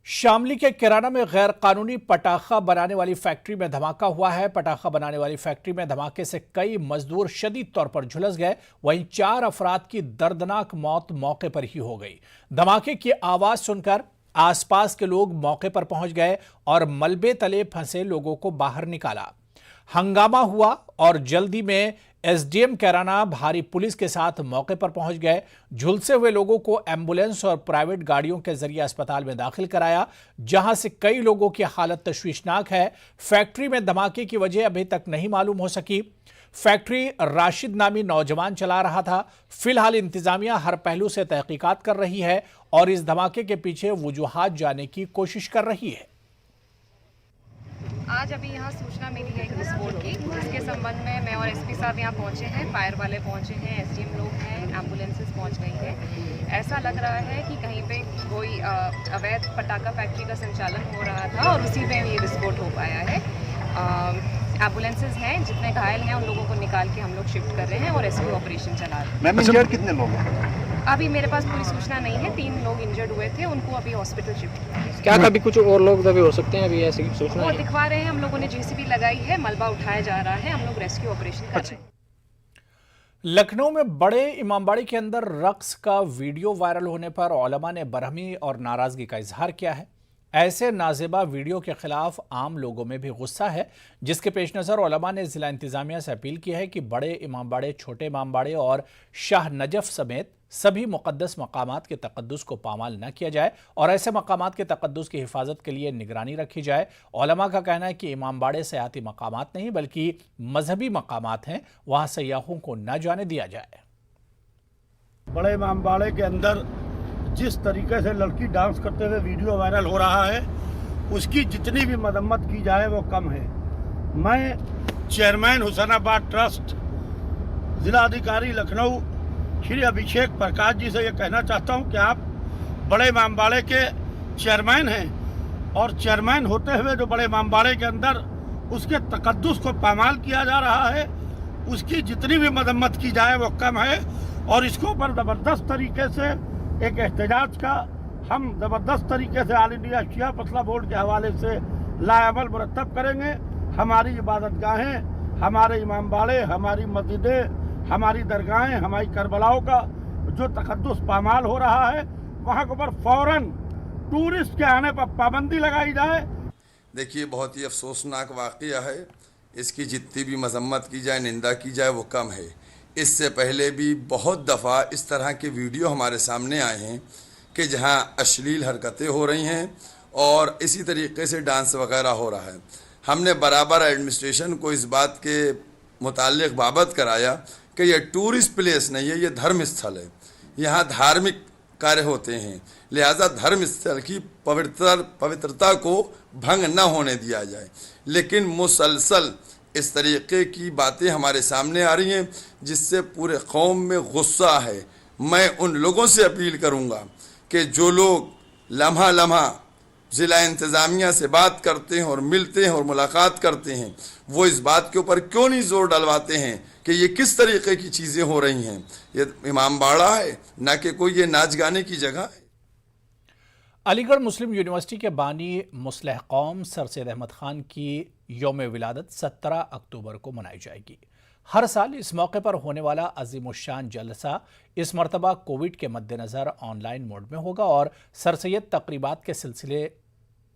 शामली के किराना में गैर कानूनी पटाखा बनाने वाली फैक्ट्री में धमाका हुआ है। पटाखा बनाने वाली फैक्ट्री में धमाके से कई मजदूर शदीद तौर पर झुलस गए। वहीं 4 अफराद की दर्दनाक मौत मौके पर ही हो गई। धमाके की आवाज सुनकर आसपास के लोग मौके पर पहुंच गए और मलबे तले फंसे लोगों को बाहर निकाला। हंगामा हुआ और जल्दी में एसडीएम कैराना भारी पुलिस के साथ मौके पर पहुंच गए। झुलसे हुए लोगों को एम्बुलेंस और प्राइवेट गाड़ियों के जरिए अस्पताल में दाखिल कराया, जहां से कई लोगों की हालत तशवीशनाक है। फैक्ट्री में धमाके की वजह अभी तक नहीं मालूम हो सकी। फैक्ट्री राशिद नामी नौजवान चला रहा था। फिलहाल इंतजामिया हर पहलू से तहकीकात कर रही है और इस धमाके के पीछे वजूहात जानने की कोशिश कर रही है। आज अभी यहाँ सूचना मिली है एक विस्फोट की, जिसके संबंध में मैं और एसपी साहब यहाँ पहुँचे हैं, फायर वाले पहुँचे हैं, एसडीएम लोग हैं, एम्बुलेंसेस पहुँच गई हैं। ऐसा लग रहा है कि कहीं पे कोई अवैध पटाखा फैक्ट्री का संचालन हो रहा था और उसी में ये विस्फोट हो पाया है। एम्बुलेंसेस हैं, जितने घायल हैं उन लोगों को निकाल के हम लोग शिफ्ट कर रहे हैं और रेस्क्यू ऑपरेशन चला रहे हैं। मैम, इंजर्ड कितने लोग हैं? अभी मेरे पास पूरी सूचना नहीं है। 3 लोग इंजर्ड हुए थे, उनको अभी हॉस्पिटल शिफ्ट किया है। क्या कभी कुछ और लोग भी हो सकते हैं? अभी ऐसी सूचना वो दिखवा रहे हैं। हम लोगों ने जेसीबी लगाई है, मलबा उठाया जा रहा है, हम लोग रेस्क्यू ऑपरेशन कर रहे हैं। लखनऊ में बड़े इमामबाड़े के अंदर रक्स का वीडियो वायरल होने पर उलमा ने बरहमी और नाराजगी का इजहार किया है। ऐसे नाजेबा वीडियो के खिलाफ आम लोगों में भी गुस्सा है, जिसके पेश नज़र उलमा ने जिला इंतजामिया से अपील की है कि बड़े इमामबाड़े, छोटे इमामबाड़े और शाह नजफ समेत सभी मुक़द्दस मकामात के तक़द्दुस को पामाल न किया जाए और ऐसे मकामात के तक़द्दुस की हिफाजत के लिए निगरानी रखी जाए। उलमा का कहना है कि इमामबाड़े सयाती मकामात नहीं बल्कि मजहबी मकामात हैं, वहाँ सयाहों को न जाने दिया जाए। बड़े इमामबाड़े के अंदर जिस तरीके से लड़की डांस करते हुए वीडियो वायरल हो रहा है, उसकी जितनी भी मरम्मत की जाए वो कम है। मैं चेयरमैन हुसैनाबाद ट्रस्ट जिला अधिकारी लखनऊ श्री अभिषेक प्रकाश जी से ये कहना चाहता हूँ कि आप बड़े इमामबाड़े के चेयरमैन हैं और चेयरमैन होते हुए जो बड़े इमामबाड़े के अंदर उसके तक़द्दुस को पामाल किया जा रहा है, उसकी जितनी भी मरम्मत की जाए वो कम है और इसको पर ज़बरदस्त तरीके से एक एहतजाज का हम ज़बरदस्त तरीके से ऑल इंडिया शिया फतवा बोर्ड के हवाले से लाअमल मुरतब करेंगे। हमारी इबादतगाहें, हमारे इमामबाड़े, हमारी मस्जिदें, हमारी दरगाहें, हमारी करबलाओं का जो तक़द्दुस पामाल हो रहा है, वहाँ के ऊपर फ़ौरन टूरिस्ट के आने पर पाबंदी लगाई जाए। देखिए, बहुत ही अफसोसनाक वाक़या है। इसकी जितनी भी मजम्मत की जाए, निंदा की जाए, वो कम है। इससे पहले भी बहुत दफ़ा इस तरह के वीडियो हमारे सामने आए हैं कि जहां अश्लील हरकतें हो रही हैं और इसी तरीके से डांस वगैरह हो रहा है। हमने बराबर एडमिनिस्ट्रेशन को इस बात के मुताल्लिक़ बाबत कराया कि यह टूरिस्ट प्लेस नहीं है, ये धर्म स्थल है। यहाँ धार्मिक कार्य होते हैं, लिहाजा धर्म स्थल की पवित्रता को भंग न होने दिया जाए। लेकिन मुसलसल इस तरीके की बातें हमारे सामने आ रही हैं जिससे पूरे कौम में गुस्सा है। मैं उन लोगों से अपील करूंगा कि जो लोग लम्हा लम्हा ज़िला इंतज़ामिया से बात करते हैं और मिलते हैं और मुलाकात करते हैं, वो इस बात के ऊपर क्यों नहीं जोर डलवाते हैं कि ये किस तरीके की चीज़ें हो रही हैं। ये इमामबाड़ा है, ना कि कोई ये नाच गाने की जगह है। अलीगढ़ मुस्लिम यूनिवर्सिटी के बानी मुस्लिह कौम सर सैयद अहमद खान की यौम विलादत 17 अक्टूबर को मनाई जाएगी। हर साल इस मौके पर होने वाला अजीमुशान जलसा इस मरतबा कोविड के मद्देनज़र ऑनलाइन मोड में होगा और सर सैयद तकरीबात के सिलसिले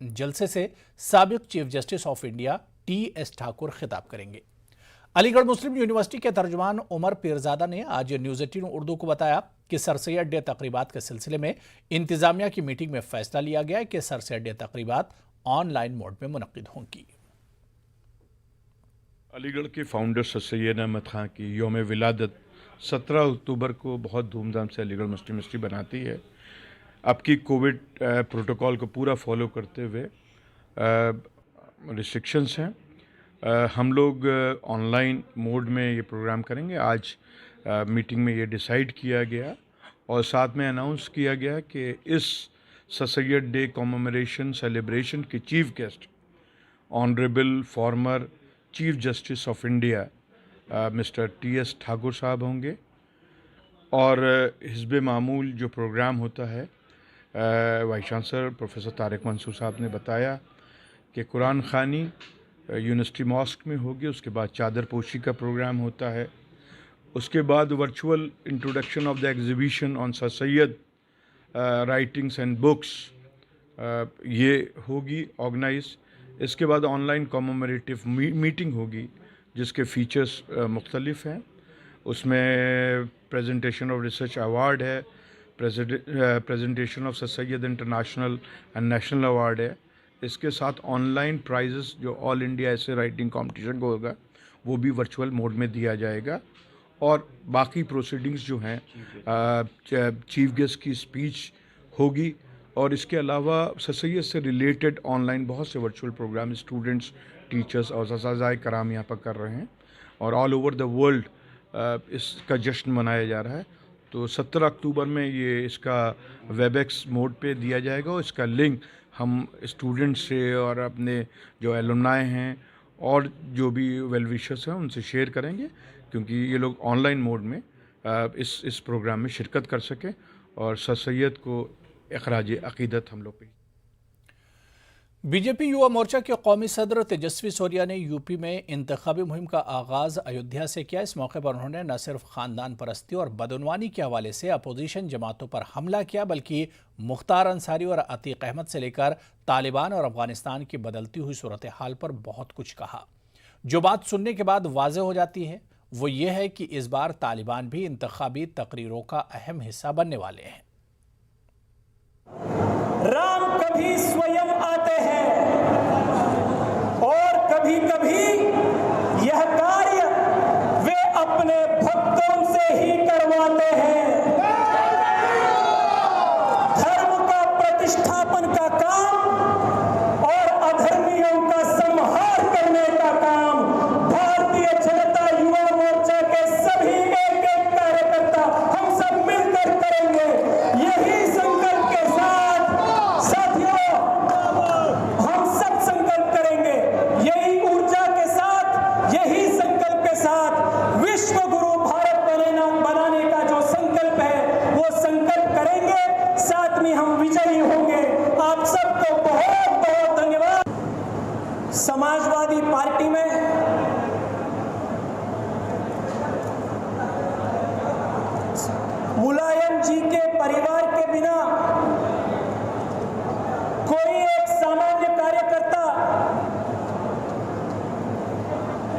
जलसे से साबिक chief justice of India TS Thakur खिताब करेंगे। अलीगढ़ मुस्लिम यूनिवर्सिटी के तर्जुमान उमर पीरजादा ने आज न्यूज़ 18 उर्दू को बताया कि सर सैयद डे तकरीबात के सिलसिले में इंतजामिया की मीटिंग में फैसला लिया गया है कि सर सैयद डे तकरीबात ऑनलाइन मोड में मुनक्किद होंगी। अलीगढ़ के फाउंडर सर सैयद अहमद खान की यौम विलादत 17 अक्टूबर को बहुत धूमधाम से अलीगढ़ मुस्लिम यूनिवर्सिटी बनाती है। अब की कोविड प्रोटोकॉल को पूरा फॉलो करते हुए रिस्ट्रिक्शंस हैं। हम लोग ऑनलाइन मोड में ये प्रोग्राम करेंगे। आज मीटिंग में ये डिसाइड किया गया और साथ में अनाउंस किया गया कि इस sir Syed day commemoration celebration के chief guest honourable former chief justice of India mister TS Thakur साहब होंगे और हिज़्ब मामूल जो प्रोग्राम होता है vice chancellor professor Tariq Mansoor साहब ने बताया कि कुरान खानी यूनिवर्सिटी मॉस्क में होगी, उसके बाद चादर पोशी का प्रोग्राम होता है, उसके बाद virtual introduction of the exhibition on sir Syed writings and books ये होगी ऑर्गेनाइज। इसके बाद ऑनलाइन कॉमेमोरेटिव मीटिंग होगी जिसके फीचर्स मुख्तलिफ हैं। उसमें प्रेजेंटेशन ऑफ रिसर्च अवार्ड है, presentation of sir Syed international and national award है। इसके साथ ऑनलाइन प्राइजेस जो ऑल इंडिया ऐसे राइटिंग कंपटीशन को होगा वो भी वर्चुअल मोड में दिया जाएगा। और बाकी प्रोसीडिंग्स जो हैं चीफ गेस्ट की स्पीच होगी और इसके अलावा सर सैयद से रिलेटेड ऑनलाइन बहुत से वर्चुअल प्रोग्राम स्टूडेंट्स, टीचर्स और असातिज़ाए कराम यहाँ पर कर रहे हैं और ऑल ओवर द वर्ल्ड इसका जश्न मनाया जा रहा है। तो 17 अक्टूबर में ये इसका वेबएक्स मोड पे दिया जाएगा और इसका लिंक हम स्टूडेंट्स से और अपने जो एलुमनाई हैं और जो भी वेल विशर्स हैं उनसे शेयर करेंगे, क्योंकि ये लोग ऑनलाइन मोड में इस प्रोग्राम में शिरकत कर सकें और सर सैयद को इखराज अक़ीदत हम लोग पे। बीजेपी युवा मोर्चा के कौमी सदर तेजस्वी सूर्या ने यूपी में इंतखाबी मुहिम का आगाज अयोध्या से किया। इस मौके पर उन्होंने न सिर्फ खानदान परस्ती और बदउनवानी के हवाले से अपोजिशन जमातों पर हमला किया, बल्कि मुख्तार अंसारी और अतीक अहमद से लेकर तालिबान और अफगानिस्तान की बदलती हुई सूरत हाल पर बहुत कुछ कहा। जो बात सुनने के बाद वाज़ेह हो जाती है वो ये है कि इस बार तालिबान भी इंतखाबी तकरीरों का अहम हिस्सा बनने वाले हैं। राम कभी स्वयं आते हैं और कभी कभी यह कार्य वे अपने भक्तों से ही करवाते हैं। धर्म का प्रतिष्ठापन का काम और अधर्मियों का संहार करने का काम भारतीय जनता युवा मोर्चा के सभी एक एक कार्यकर्ता हम सब मिलकर करेंगे। यही संकल्प के साथ साथियों हम सब संकल्प करेंगे, यही ऊर्जा के साथ, यही संकल्प के साथ विश्व गुरु भारत बनाने का जो संकल्प है वो संकल्प करेंगे, साथ में हम विजयी होंगे। आप सबको बहुत बहुत धन्यवाद। समाजवादी पार्टी में मुलायम जी के परिवार के बिना कोई एक सामान्य कार्यकर्ता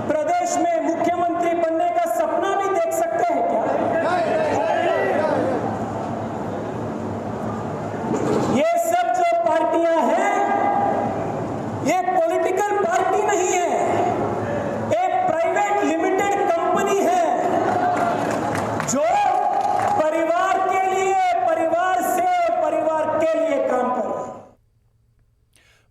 प्रदेश में मुख्यमंत्री बनने का सपना भी देख सकते हैं क्या? ये सब जो पार्टियां हैं ये पॉलिटिकल पार्टी नहीं है, एक प्राइवेट लिमिटेड कंपनी है जो परिवार के लिए, परिवार से और परिवार के लिए काम कर रहे हैं।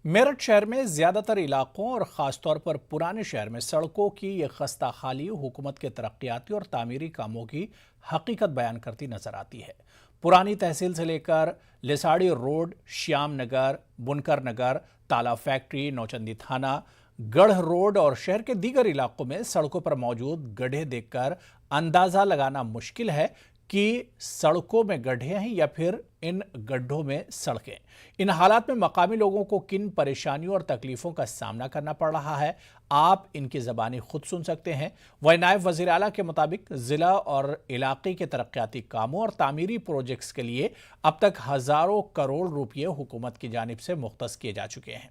मेरठ शहर में ज्यादातर इलाकों और खासतौर पर पुराने शहर में सड़कों की ये खस्ता हाली हुकूमत के तरक्याती और तामीरी कामों की हकीकत बयान करती नजर आती है। पुरानी तहसील से लेकर लिसाड़ी रोड, श्याम नगर, बुनकर नगर, ताला फैक्ट्री, नौचंदी थाना, गढ़ रोड और शहर के दीगर इलाकों में सड़कों पर मौजूद गड्ढे देखकर अंदाजा लगाना मुश्किल है कि सड़कों में गड्ढे हैं या फिर इन गड्ढों में सड़कें। इन हालात में मकामी लोगों को किन परेशानियों और तकलीफों का सामना करना पड़ रहा है, आप इनकी ज़बानी खुद सुन सकते हैं। वही नायब वज़ीर आला के मुताबिक ज़िला और इलाके के तरक्याती कामों और तामीरी प्रोजेक्ट्स के लिए अब तक हज़ारों करोड़ रुपये हुकूमत की जानिब से मुख्तस किए जा चुके हैं।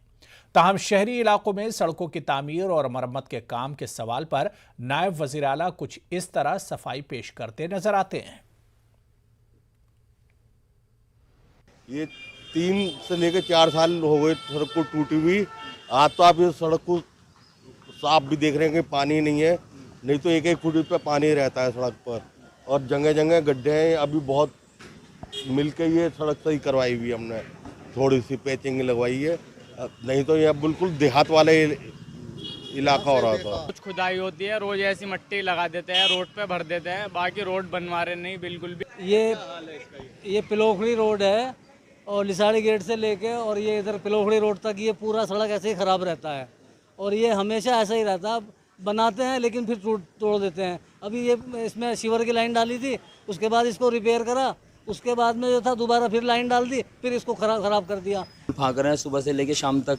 ताहम शहरी इलाकों में सड़कों की तामीर और मरम्मत के काम के सवाल पर नायब वज़ीर आला कुछ इस तरह सफाई पेश करते नजर आते हैं। ये 3 से लेकर 4 साल हो गए सड़क को टूटी हुई। आज तो आप इस सड़क को साफ भी देख रहे हैं कि पानी नहीं है, नहीं तो 1-1 फुट पे पानी रहता है सड़क पर और जगह जगह गड्ढे हैं। अभी बहुत मिलकर ये सड़क सही करवाई हुई हमने, थोड़ी सी पैचिंग लगवाई है, नहीं तो यह बिल्कुल देहात वाले इलाका हो रहा था। कुछ खुदाई होती है, रोज ऐसी मट्टी लगा देते हैं, रोड पे भर देते हैं, बाकी रोड बनवा रहे नहीं बिल्कुल भी। ये पिलोखड़ी रोड है और लिसाड़ी गेट से लेके और ये इधर पिलोखड़ी रोड तक ये पूरा सड़क ऐसे ही ख़राब रहता है और ये हमेशा ऐसा ही रहता है। बनाते हैं लेकिन फिर तोड़ देते हैं। अभी ये इसमें सीवर की लाइन डाली थी, उसके बाद इसको रिपेयर करा उसके बाद में जो था दोबारा फिर लाइन डाल दी, फिर इसको खराब कर दिया। भाग रहे हैं सुबह से लेके शाम तक,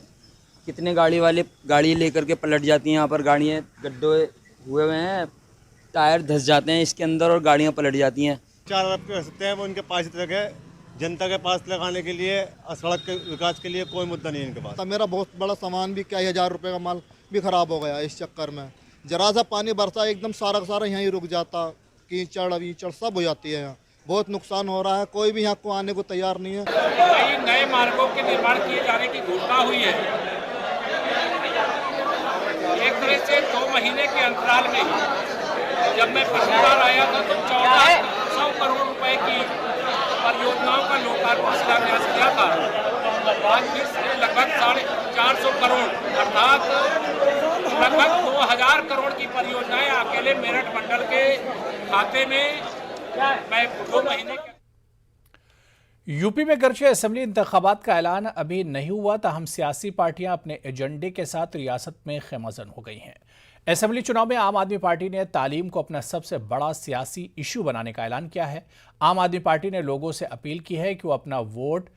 कितने गाड़ी वाले गाड़ी लेकर के पलट जाती हैं। यहाँ पर गाड़ियाँ गड्ढे हुए हुए हैं, टायर धंस जाते हैं इसके अंदर और गाड़ियाँ पलट जाती हैं। 4 अरब के सकते हैं वो इनके पास तक है, जनता के पास लगाने के लिए, सड़क के विकास के लिए कोई मुद्दा नहीं है इनके पास। मेरा बहुत बड़ा सामान भी, क्या 1000 रुपये का माल भी खराब हो गया इस चक्कर में। जरा सा पानी बरसा एकदम सारा का सारा यहीं रुक जाता, कीचड़ वीचड़ सब हो जाती है। यहाँ बहुत नुकसान हो रहा है, कोई भी यहाँ को आने को तैयार नहीं है। कई नए मार्गों के निर्माण किए जाने की घोषणा हुई है। एक तरह से 2 महीने के अंतराल में जब मैं पिछली बार आया था तो 1400 करोड़ रुपए की परियोजनाओं का लोकार्पण शिलान्यास किया था। आज फिर से लगभग 450 करोड़ अर्थात लगभग 2000 करोड़ की परियोजनाएं अकेले मेरठ मंडल के खाते में मैं 2 महीने के। यूपी में गर्चे असेंबली इंतखाबात का ऐलान अभी नहीं हुआ, ताहम सियासी पार्टियां अपने एजेंडे के साथ रियासत में खेमज़न हो गई हैं। असेंबली चुनाव में आम आदमी पार्टी ने तालीम को अपना सबसे बड़ा सियासी इशू बनाने का ऐलान किया है। आम आदमी पार्टी ने लोगों से अपील की है कि वो अपना वोट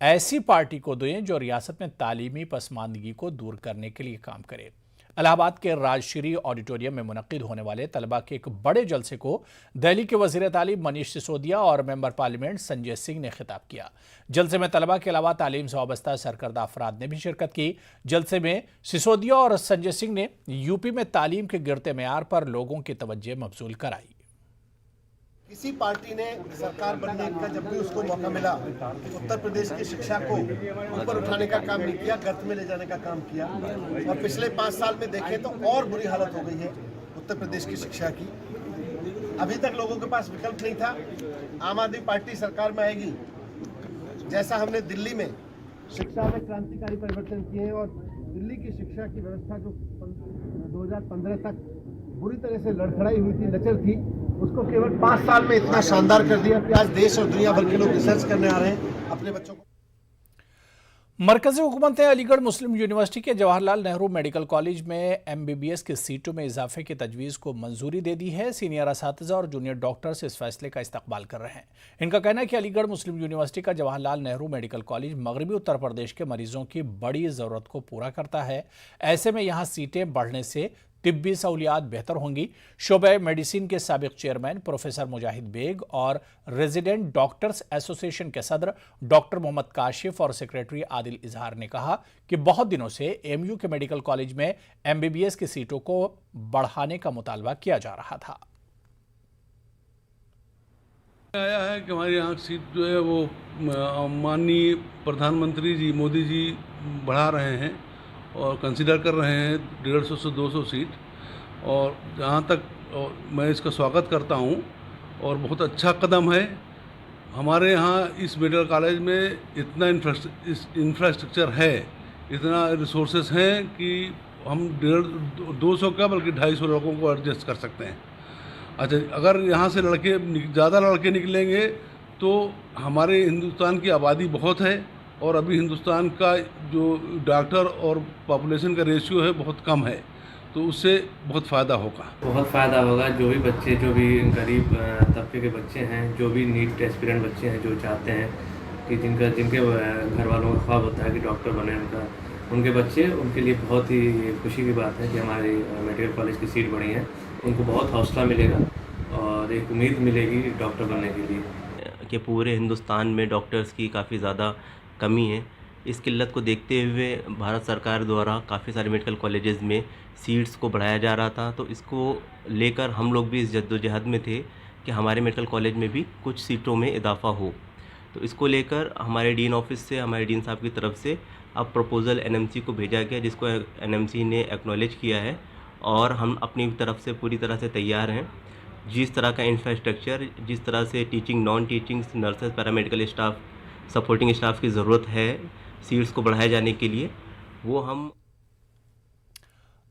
ऐसी पार्टी को दें जो रियासत में तालीमी पसमानदगी को दूर करने के लिए काम करे। इलाहाबाद के राजश्री ऑडिटोरियम में मुनक्किद होने वाले तलबा के एक बड़े जलसे को दिल्ली के वजीर तालीम मनीष सिसोदिया और मेंबर पार्लियामेंट संजय सिंह ने खिताब किया। जलसे में तलबा के अलावा तालीम से वाबस्ता सरकर्दा अफराद ने भी शिरकत की। जलसे में सिसोदिया और संजय सिंह ने यूपी में तालीम के गिरते मेयार पर लोगों की तवज्जो मबजूल कराई। किसी पार्टी ने सरकार बनने का जब भी उसको मौका मिला, उत्तर प्रदेश की शिक्षा को ऊपर उठाने का काम नहीं किया, गर्त में ले जाने का काम किया। और पिछले 5 साल में देखें तो और बुरी हालत हो गई है उत्तर प्रदेश की शिक्षा की। अभी तक लोगों के पास विकल्प नहीं था। आम आदमी पार्टी सरकार में आएगी, जैसा हमने दिल्ली में शिक्षा में क्रांतिकारी परिवर्तन किए और दिल्ली की शिक्षा की व्यवस्था जो 2015 तक बुरी तरह से लड़खड़ाई हुई थी, लचर थी, उसको केवल 5 साल में इतना शानदार कर दिया कि आज देश और दुनिया भर के लोग रिसर्च करने आ रहे हैं अपने बच्चों को। मरकजी हुकूमत ने अलीगढ़ मुस्लिम यूनिवर्सिटी के जवाहरलाल नेहरू मेडिकल कॉलेज में MBBS की सीटों में इजाफे की तजवीज़ को मंजूरी दे दी है। सीनियर असातिज़ा और जूनियर डॉक्टर्स इस फैसले का इस्तकबाल कर रहे हैं। इनका कहना है कि अलीगढ़ मुस्लिम यूनिवर्सिटी का जवाहरलाल नेहरू मेडिकल कॉलेज मगरबी उत्तर प्रदेश के मरीजों की बड़ी ज़रूरत को पूरा करता है। ऐसे में यहाँ सीटें बढ़ने से तिब्बी सहूलियात बेहतर होंगी। शोबे मेडिसिन के साबिक चेयरमैन प्रोफेसर मुजाहिद बेग और रेजिडेंट डॉक्टर्स एसोसिएशन के सदर डॉक्टर मोहम्मद काशिफ और सेक्रेटरी आदिल इजहार ने कहा कि बहुत दिनों से एमयू के मेडिकल कॉलेज में MBBS की सीटों को बढ़ाने का मुतालबा किया जा रहा था। आया है कि हमारे यहाँ सीट जो है वो माननीय प्रधानमंत्री जी मोदी जी बढ़ा रहे हैं और कंसीडर कर रहे हैं 150 से 200 सीट। और जहाँ तक मैं इसका स्वागत करता हूँ और बहुत अच्छा कदम है। हमारे यहाँ इस मेडिकल कॉलेज में इतना इंफ्रास्ट्रक्चर है, इतना रिसोर्सेज हैं कि हम 200 क्या बल्कि 250 लड़कों को एडजस्ट कर सकते हैं। अच्छा, अगर यहाँ से ज़्यादा लड़के निकलेंगे तो हमारे हिंदुस्तान की आबादी बहुत है और अभी हिंदुस्तान का जो डॉक्टर और पॉपुलेशन का रेशियो है बहुत कम है, तो उससे बहुत फ़ायदा होगा। बहुत फ़ायदा होगा। जो भी बच्चे, जो भी गरीब तबके के बच्चे हैं, जो भी नीट एस्पिरेंट बच्चे हैं, जो चाहते हैं कि जिनके घर वालों का ख्वाब होता है कि डॉक्टर बने उनके बच्चे, उनके लिए बहुत ही खुशी की बात है कि हमारे मेडिकल कॉलेज की सीट बढ़ी है। उनको बहुत हौसला मिलेगा और एक उम्मीद मिलेगी डॉक्टर बनने के लिए। कि पूरे हिंदुस्तान में डॉक्टर्स की काफ़ी ज़्यादा कमी है। इस किल्लत को देखते हुए भारत सरकार द्वारा काफ़ी सारे मेडिकल कॉलेजेस में सीट्स को बढ़ाया जा रहा था, तो इसको लेकर हम लोग भी इस जद्दोजहद में थे कि हमारे मेडिकल कॉलेज में भी कुछ सीटों में इजाफा हो। तो इसको लेकर हमारे डीन ऑफिस से, हमारे डीन साहब की तरफ से अब प्रपोज़ल NMC को भेजा गया, जिसको NMC ने एक्नॉलेज किया है और हम अपनी तरफ से पूरी तरह से तैयार हैं। जिस तरह का इंफ्रास्ट्रक्चर, जिस तरह से teaching, non teaching nurses, paramedical staff, supporting staff की ज़रूरत है सीट्स को बढ़ाए जाने के लिए, वो हम।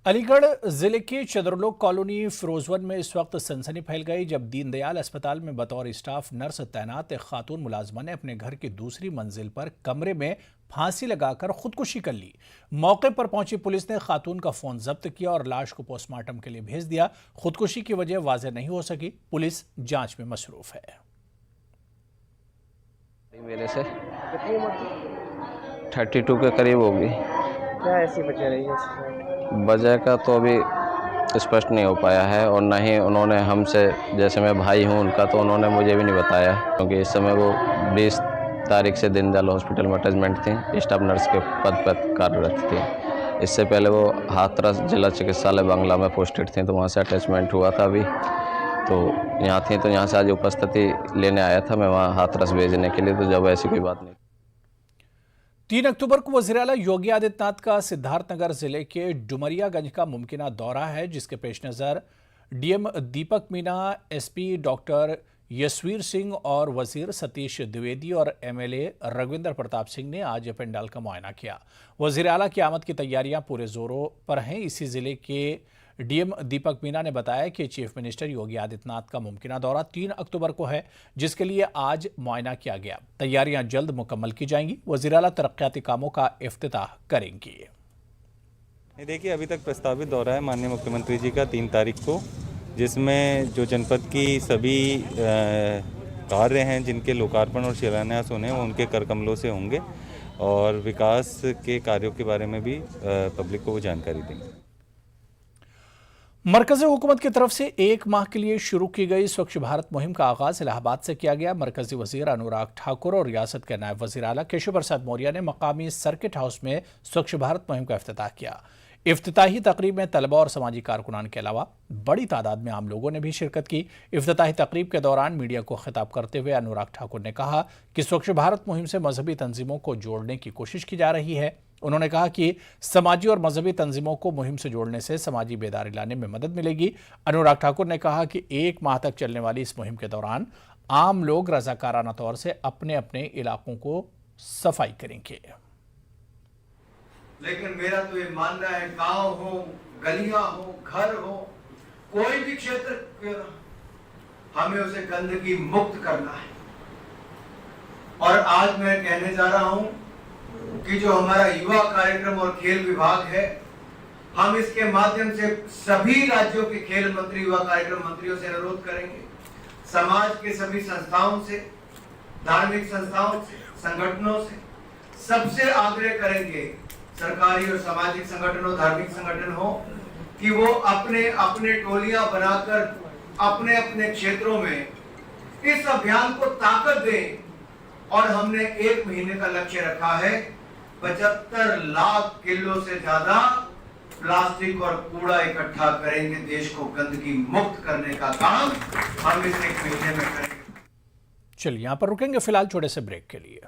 अलीगढ़ जिले के चंद्रलोक कॉलोनी फिरोजवन में इस वक्त सनसनी फैल गई जब दीनदयाल अस्पताल में बतौर स्टाफ नर्स तैनात एक खातून मुलाजमा ने अपने घर की दूसरी मंजिल पर कमरे में फांसी लगाकर खुदकुशी कर ली। मौके पर पहुंची पुलिस ने खातून का फोन जब्त किया और लाश को पोस्टमार्टम के लिए भेज दिया। खुदकुशी की वजह वाज़ेह नहीं हो सकी, पुलिस जांच में मसरूफ है। मेरे से कितनी उम्र थी? 32 के करीब होगी। क्या ऐसी वजह रही है? वजह का तो अभी स्पष्ट नहीं हो पाया है और न ही उन्होंने हमसे, जैसे मैं भाई हूं उनका, तो उन्होंने मुझे भी नहीं बताया, क्योंकि इस समय वो 20 तारीख से दीनदयाल हॉस्पिटल में अटैचमेंट थी, स्टाफ नर्स के पद पर कार्यरत थी। इससे पहले वो हाथरस जिला चिकित्सालय बांग्ला में पोस्टेड थी, तो वहाँ से अटैचमेंट हुआ था अभी, तो यहाँ थी, तो यहाँ से आज उपस्थिति लेने आया था मैं वहाँ हाथरस भेजने के लिए, तो जब ऐसी कोई बात नहीं। 3 अक्टूबर को वज़ीर आला योगी आदित्यनाथ का सिद्धार्थनगर जिले के डुमरियागंज का मुमकिना दौरा है, जिसके पेश नज़र डीएम दीपक मीना, एसपी डॉक्टर यशवीर सिंह और वजीर सतीश द्विवेदी और एमएलए रघुविंदर प्रताप सिंह ने आज पंडाल का मुआयना किया। वज़ीर आला की आमद की तैयारियां पूरे जोरों पर हैं। इसी जिले के डीएम दीपक मीना ने बताया कि चीफ मिनिस्टर योगी आदित्यनाथ का मुमकिना दौरा 3 अक्टूबर को है, जिसके लिए आज मुआयना किया गया। तैयारियां जल्द मुकम्मल की जाएंगी। वज़ीर आला तरक्याती कामों का इफ्तिताह करेंगे। देखिए, अभी तक प्रस्तावित दौरा है माननीय मुख्यमंत्री जी का 3 तारीख को, जिसमें जो जनपद की सभी कार्य हैं जिनके लोकार्पण और शिलान्यास होने हैं वो उनके कर कमलों से होंगे और विकास के कार्यों के बारे में भी पब्लिक को वो जानकारी देंगे। मरकजी हुकूमत की तरफ से 1 माह के लिए शुरू की गई स्वच्छ भारत मुहिम का आगाज इलाहाबाद से किया गया। मरकजी वजीर अनुराग ठाकुर और रियासत के नायब वजीर आला केशव प्रसाद मौर्य ने मकामी सर्किट हाउस में स्वच्छ भारत मुहिम का इफ्तिताह किया। इफ्तिताही तकरीब में तलबा और समाजी कारकुनान के अलावा बड़ी तादाद में आम लोगों ने भी शिरकत की। इफ्तिताही तकरीब के दौरान मीडिया को खिताब करते हुए अनुराग ठाकुर ने कहा कि स्वच्छ भारत मुहिम से मजहबी तंजीमों को जोड़ने की कोशिश की जा रही है। उन्होंने कहा कि समाजी और मजहबी तंजीमों को मुहिम से जोड़ने से समाजी बेदारी लाने में मदद मिलेगी। अनुराग ठाकुर ने कहा कि 1 माह तक चलने वाली इस मुहिम के दौरान आम लोग रजाकाराना तौर से अपने अपने इलाकों को सफाई करेंगे। लेकिन मेरा तो ये मानना है, गांव हो, गलियां हो, घर हो, कोई भी क्षेत्र क्यों ना, हमें उसे गंदगी मुक्त करना है। और आज मैं कहने जा रहा हूं कि जो हमारा युवा कार्यक्रम और खेल विभाग है, हम इसके माध्यम से सभी राज्यों के खेल मंत्री, युवा कार्यक्रम मंत्रियों से अनुरोध करेंगे, समाज के सभी संस्थाओं से, धार्मिक संस्थाओं से, संगठनों से, सबसे आग्रह करेंगे, सरकारी और सामाजिक संगठन हो, धार्मिक संगठन हो, कि वो अपने अपने टोलियां बनाकर अपने अपने क्षेत्रों में इस अभियान को ताकत दें। और हमने 1 महीने का लक्ष्य रखा है, 75 लाख किलो से ज्यादा प्लास्टिक और कूड़ा इकट्ठा करेंगे। देश को गंदगी मुक्त करने का काम हम इस 1 महीने में करेंगे। चलिए, यहां पर रुकेंगे फिलहाल छोटे से ब्रेक के लिए।